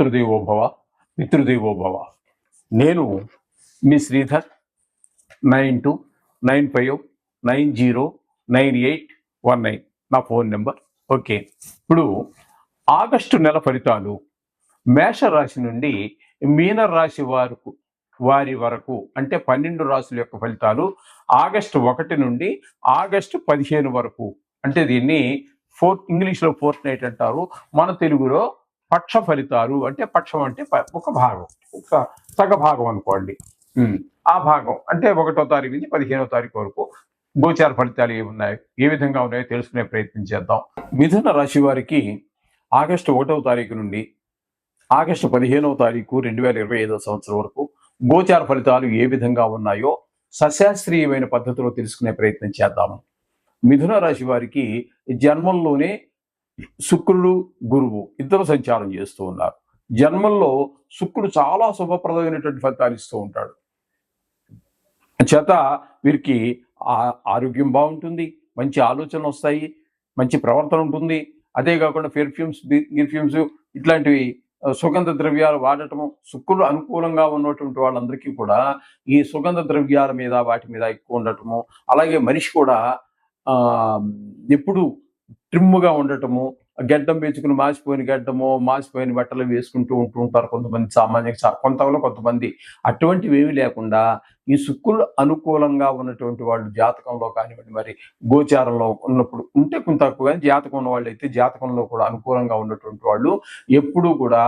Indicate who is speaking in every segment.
Speaker 1: మాతృదేవోభవ పితృదేవోభవ. నేను మీ శ్రీధర్ 9295909819 నా phone number. Okay, ఇప్పుడు ఆగస్టు నెల ఫలితాలు మేషరాశి నుండి మీనరాశి వారి వరకు అంటే 12 రాశుల యొక్క ఫలితాలు ఆగస్టు 1 నుండి ఆగస్టు 15 వరకు. అంటే దీన్ని ఇంగ్లీష్లో ఫోర్త్ నైట్ అంటారు, మన తెలుగులో పక్ష ఫలితాలు. అంటే పక్షం అంటే ఒక భాగం, ఒక సగ భాగం అనుకోండి. ఆ భాగం అంటే 1వ తారీఖు నుంచి 15వ తారీఖు వరకు గోచార ఫలితాలు ఏ విధంగా ఉన్నాయో తెలుసుకునే ప్రయత్నం చేద్దాం. మిథున రాశి వారికి ఆగస్టు 1వ తారీఖు నుండి ఆగస్టు 15వ తారీఖు 2025వ సంవత్సరం వరకు గోచార ఫలితాలు ఏ విధంగా ఉన్నాయో సశాస్త్రీయమైన పద్ధతిలో తెలుసుకునే ప్రయత్నం చేద్దాము. మిథున రాశి వారికి జన్మంలోనే శుక్రుడు గురువు ఇద్దరు సంచారం చేస్తూ ఉన్నారు. జన్మంలో శుక్రుడు చాలా శుభప్రదమైనటువంటి ఫలితాలు ఇస్తూ ఉంటాడు. చేత వీరికి ఆరోగ్యం బాగుంటుంది, మంచి ఆలోచనలు వస్తాయి, మంచి ప్రవర్తన ఉంటుంది. అదే కాకుండా గిర్ఫ్యూమ్స్ ఇట్లాంటివి సుగంధ ద్రవ్యాలు వాడటము, శుక్రుడు అనుకూలంగా ఉన్నటువంటి వాళ్ళందరికీ కూడా ఈ సుగంధ ద్రవ్యాల మీద వాటి మీద ఎక్కువ ఉండటము, అలాగే మనిషి కూడా ఎప్పుడు ట్రిమ్గా ఉండటము, గడ్డం పెంచుకుని మాసిపోయిన గడ్డము, మాసిపోయిన బట్టలు వేసుకుంటూ ఉంటారు కొంతమంది సామాన్యంగా, కొంతమంది అటువంటివి ఏమీ లేకుండా ఈ శుక్రుడు అనుకూలంగా ఉన్నటువంటి వాళ్ళు జాతకంలో కానివ్వండి, మరి గోచారంలో ఉన్నప్పుడు ఉంటే కొంత తక్కువ, కానీ జాతకం ఉన్న వాళ్ళు అయితే జాతకంలో కూడా అనుకూలంగా ఉన్నటువంటి వాళ్ళు ఎప్పుడూ కూడా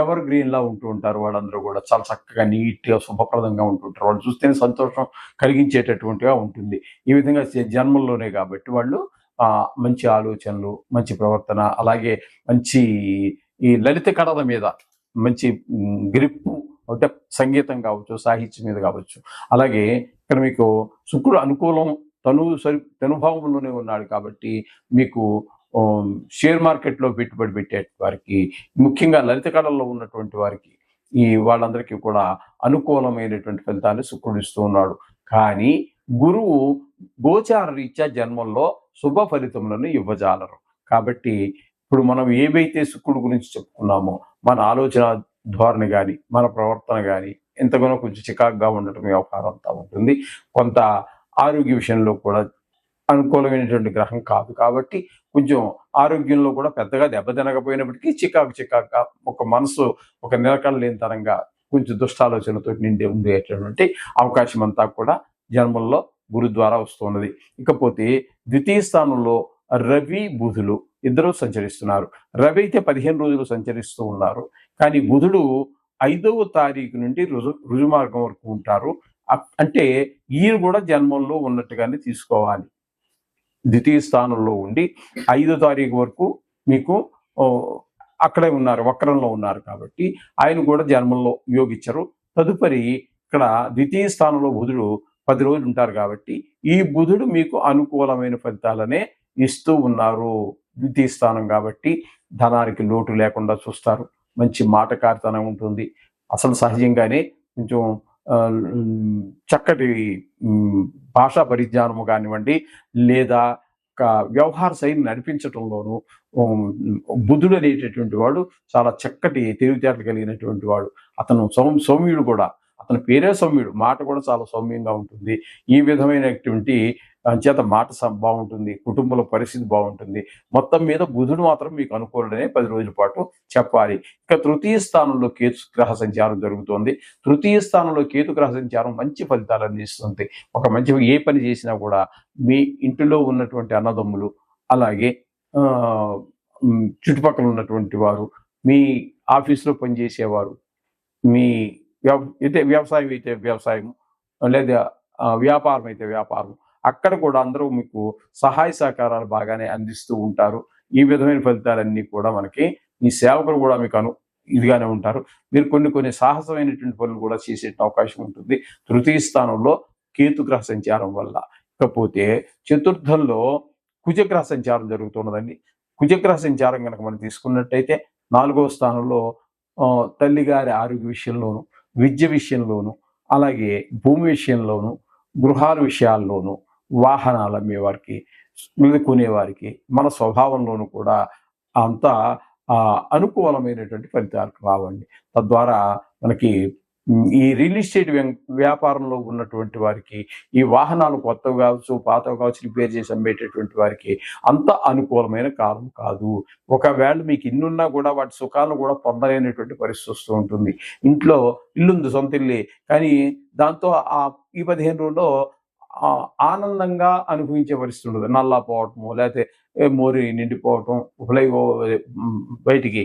Speaker 1: ఎవర్ గ్రీన్లా ఉంటూ ఉంటారు. వాళ్ళందరూ కూడా చాలా చక్కగా నీట్గా శుభప్రదంగా ఉంటుంటారు. వాళ్ళు చూస్తేనే సంతోషం కలిగించేటటువంటిగా ఉంటుంది. ఈ విధంగా జన్మల్లోనే కాబట్టి వాళ్ళు మంచి ఆలోచనలు, మంచి ప్రవర్తన, అలాగే మంచి ఈ లలిత కళల మీద మంచి గ్రిప్పు, అంటే సంగీతం కావచ్చు, సాహిత్యం మీద కావచ్చు. అలాగే ఇక్కడ మీకు శుక్రుడు అనుకూలం తనుభావంలోనే ఉన్నాడు కాబట్టి మీకు షేర్ మార్కెట్లో పెట్టుబడి పెట్టే వారికి, ముఖ్యంగా లలిత కళల్లో ఉన్నటువంటి వారికి వాళ్ళందరికీ కూడా అనుకూలమైనటువంటి ఫలితాన్ని శుక్రుడు ఇస్తూ ఉన్నాడు. కానీ గురువు గోచార రీత్యా జన్మంలో శుభ ఫలితములను ఇవ్వజాలరు. కాబట్టి ఇప్పుడు మనం ఏవైతే శుక్రుడు గురించి చెప్పుకున్నామో, మన ఆలోచన ధోరణి కానీ, మన ప్రవర్తన కానీ ఎంతగానో కొంచెం చికాకుగా ఉండటం వ్యవహారం అంతా ఉంటుంది. కొంత ఆరోగ్య విషయంలో కూడా అనుకూలమైనటువంటి గ్రహం కాదు కాబట్టి కొంచెం ఆరోగ్యంలో కూడా పెద్దగా దెబ్బతినకపోయినప్పటికీ చికాకుగా ఒక మనసు ఒక నిలకడ లేని తరంగా కొంచెం దుష్టాలోచనతో నిండి ఉండేటటువంటి అవకాశం అంతా కూడా జన్మల్లో గురు ద్వారా వస్తున్నది. ఇకపోతే ద్వితీయ స్థానంలో రవి బుధులు ఇద్దరు సంచరిస్తున్నారు. రవి అయితే 15 రోజులు సంచరిస్తూ ఉన్నారు, కానీ బుధుడు 5వ తారీఖు నుండి రుజుమార్గం వరకు ఉంటారు. అంటే ఈయన కూడా జన్మంలో ఉన్నట్టుగానే తీసుకోవాలి. ద్వితీయ స్థానంలో ఉండి 5వ తారీఖు వరకు మీకు అక్కడే ఉన్నారు, వక్రంలో ఉన్నారు కాబట్టి ఆయన కూడా జన్మంలో యోగిచ్చరు. తదుపరి ఇక్కడ ద్వితీయ స్థానంలో బుధుడు 10 రోజులు ఉంటారు కాబట్టి ఈ బుధుడు మీకు అనుకూలమైన ఫలితాలనే ఇస్తూ ఉన్నారు. ద్వితీయ స్థానం కాబట్టి ధనానికి లోటు లేకుండా చూస్తారు, మంచి మాటకారితనం ఉంటుంది. అసలు సహజంగానే కొంచెం చక్కటి భాషా పరిజ్ఞానము కానివ్వండి, లేదా వ్యవహార శైలి నడిపించటంలోనూ బుధుడు అనేటటువంటి వాడు చాలా చక్కటి తెలివితేటలు కలిగినటువంటి వాడు. అతను సౌమ్యుడు కూడా, అతని పేరే సౌమ్యుడు, మాట కూడా చాలా సౌమ్యంగా ఉంటుంది. ఈ విధమైనటువంటి చేత మాట బాగుంటుంది, కుటుంబంలో పరిస్థితి బాగుంటుంది. మొత్తం మీద బుధుడు మాత్రం మీకు అనుకూలనే 10 రోజుల పాటు చెప్పాలి. ఇక తృతీయ స్థానంలో కేతు గ్రహ సంచారం జరుగుతోంది. తృతీయ స్థానంలో కేతు గ్రహ సంచారం మంచి ఫలితాలు అందిస్తుంది. ఒక మంచి ఏ పని చేసినా కూడా మీ ఇంటిలో ఉన్నటువంటి అన్నదమ్ములు, అలాగే చుట్టుపక్కల ఉన్నటువంటి వారు, మీ ఆఫీసులో పనిచేసేవారు, మీ వ్యవసాయం అయితే వ్యవసాయం, లేదా వ్యాపారం అయితే వ్యాపారం, అక్కడ కూడా అందరూ మీకు సహాయ సహకారాలు బాగానే అందిస్తూ ఉంటారు. ఈ విధమైన ఫలితాలన్నీ కూడా మనకి ఈ సేవకులు కూడా మీకు ఇదిగానే ఉంటారు. మీరు కొన్ని సాహసమైనటువంటి పనులు కూడా చేసే అవకాశం ఉంటుంది తృతీయ స్థానంలో కేతుగ్రహ సంచారం వల్ల. ఇకపోతే చతుర్థంలో కుజగ్రహ సంచారం జరుగుతున్నదండి. కుజగ్రహ సంచారం కనుక మనం తీసుకున్నట్టయితే 4వ స్థానంలో తల్లిగారి ఆరోగ్య విషయంలోను, విద్య విషయంలోను, అలాగే భూమి విషయంలోను, గృహాల విషయాల్లోనూ, వాహనాలు అమ్మేవారికి, కొనేవారికి, మన స్వభావంలోనూ కూడా అంతా అనుకూలమైనటువంటి ఫలితాలు రావండి. తద్వారా మనకి ఈ రియల్ ఎస్టేట్ వ్యాపారంలో ఉన్నటువంటి వారికి, ఈ వాహనాలు కొత్తవి కావచ్చు, పాతవి కావచ్చు, రిపేర్ చేసి అమ్మేటటువంటి వారికి అంత అనుకూలమైన కాలం కాదు. ఒకవేళ మీకు ఇల్లున్నా కూడా వాటి సుఖాలను కూడా పొందలేనటువంటి పరిస్థితి వస్తూ ఉంటుంది. ఇంట్లో ఇల్లుంది, సొంత ఇల్లే, కానీ దాంతో ఈ 15 రోజుల్లో ఆనందంగా అనుభవించే పరిస్థితి ఉండదు. నల్లా పోవటము, లేకపోతే మోరి నిండిపోవటం, బయటికి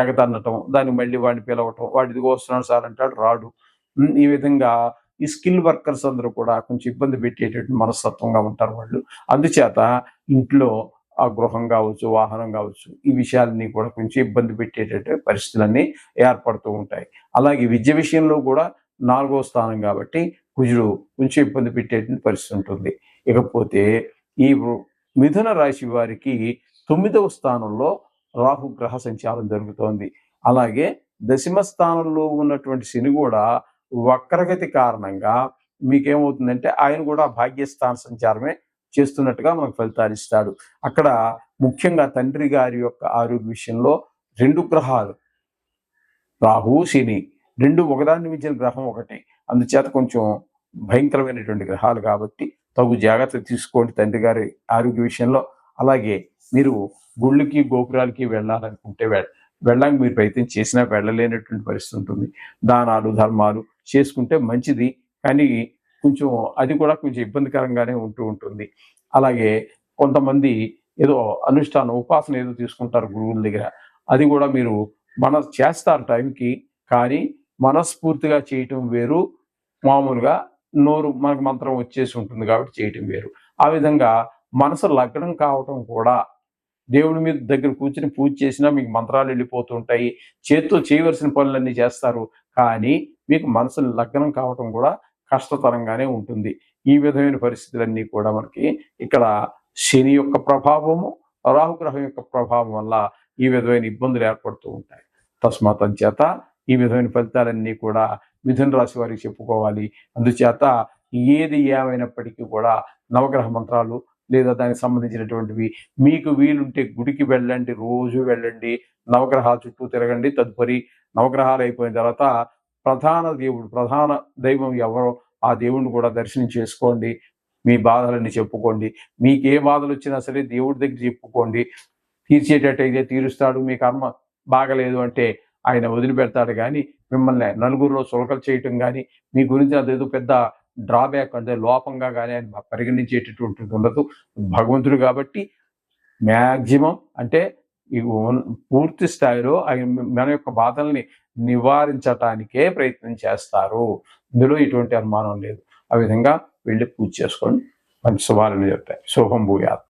Speaker 1: ఎగతన్నటం, దాన్ని మళ్ళీ వాడిని పిలవటం, వాడు ఇదిగో వస్తున్నాడు సార్ అంటాడు, రాడు. ఈ విధంగా ఈ స్కిల్ వర్కర్స్ అందరూ కూడా కొంచెం ఇబ్బంది పెట్టేటటువంటి మనస్తత్వంగా ఉంటారు వాళ్ళు. అందుచేత ఇంట్లో ఆ గృహం కావచ్చు, వాహనం కావచ్చు, ఈ విషయాలన్నీ కూడా కొంచెం ఇబ్బంది పెట్టేటటువంటి పరిస్థితులన్నీ ఏర్పడుతూ ఉంటాయి. అలాగే విద్య విషయంలో కూడా 4వ స్థానం కాబట్టి కుజుడు కొంచెం ఇబ్బంది పెట్టేటువంటి పరిస్థితి ఉంటుంది. ఇకపోతే ఈ మిథున రాశి వారికి 9వ స్థానంలో రాహు గ్రహ సంచారం జరుగుతోంది. అలాగే దశమ స్థానంలో ఉన్నటువంటి శని కూడా వక్రగతి కారణంగా మీకేమవుతుందంటే ఆయన కూడా భాగ్యస్థాన సంచారమే చేస్తున్నట్టుగా మనకు ఫలితాలు ఇస్తాడు. అక్కడ ముఖ్యంగా తండ్రి గారి యొక్క ఆరోగ్య విషయంలో 2 గ్రహాలు, రాహు శని, 2 ఒకదాన్ని మించిన గ్రహం ఒకటి, అందుచేత కొంచెం భయంకరమైనటువంటి గ్రహాలు కాబట్టి తగు జాగ్రత్త తీసుకోండి తండ్రి గారి ఆరోగ్య విషయంలో. అలాగే మీరు గుళ్ళకి గోపురాలకి వెళ్ళాలనుకుంటే వెళ్ళడానికి మీరు ప్రయత్నం చేసినా వెళ్ళలేనటువంటి పరిస్థితి ఉంటుంది. దానాలు ధర్మాలు చేసుకుంటే మంచిది, కానీ కొంచెం అది కూడా కొంచెం ఇబ్బందికరంగానే ఉంటూ ఉంటుంది. అలాగే కొంతమంది ఏదో అనుష్ఠానం ఉపాసన ఏదో తీసుకుంటారు గురువుల దగ్గర, అది కూడా మీరు చేస్తారు టైంకి, కానీ మనస్ఫూర్తిగా చేయటం వేరు, మామూలుగా మనకు మంత్రం వచ్చేసి ఉంటుంది కాబట్టి చేయటం వేరు. ఆ విధంగా మనసు లగ్నం కావటం కూడా, దేవుడి మీద దగ్గర కూర్చుని పూజ చేసినా మీకు మంత్రాలు వెళ్ళిపోతూ ఉంటాయి, చేత్తో చేయవలసిన పనులన్నీ చేస్తారు, కానీ మీకు మనసు లగ్నం కావటం కూడా కష్టతరంగానే ఉంటుంది. ఈ విధమైన పరిస్థితులన్నీ కూడా మనకి ఇక్కడ శని యొక్క ప్రభావము, రాహుగ్రహం యొక్క ప్రభావం వల్ల ఈ విధమైన ఇబ్బందులు ఏర్పడుతూ ఉంటాయి. తస్మాత్ చేత ఈ విధమైన ఫలితాలన్నీ కూడా మిథున రాశి వారికి చెప్పుకోవాలి. అందుచేత ఏది ఏమైనప్పటికీ కూడా నవగ్రహ మంత్రాలు లేదా దానికి సంబంధించినటువంటివి మీకు వీలుంటే గుడికి వెళ్ళండి, రోజు వెళ్ళండి, నవగ్రహాల చుట్టూ తిరగండి. తదుపరి నవగ్రహాలు అయిపోయిన తర్వాత ప్రధాన దైవం ఎవరో ఆ దేవుణ్ణి కూడా దర్శనం చేసుకోండి. మీ బాధలన్నీ చెప్పుకోండి. మీకు ఏ బాధలు వచ్చినా సరే దేవుడి దగ్గర చెప్పుకోండి. తీర్చేటట్టయితే తీరుస్తాడు. మీ కర్మ బాగలేదు అంటే ఆయన వదిలిపెడతాడు, కానీ మిమ్మల్ని నలుగురిలో చులకలు చేయటం కానీ, మీ గురించి అదేదో పెద్ద డ్రాబ్యాక్ అంటే లోపంగా కానీ ఆయన పరిగణించేటటువంటిది ఉండదు. భగవంతుడు కాబట్టి మ్యాక్సిమం అంటే పూర్తి స్థాయిలో ఆయన మన యొక్క బాధల్ని నివారించటానికే ప్రయత్నం చేస్తారు. ఇందులో ఎటువంటి అనుమానం లేదు. ఆ విధంగా వెళ్ళి పూజ చేసుకోండి, మంచి శుభాలను చెప్తాయి. శుభం భూయాత్.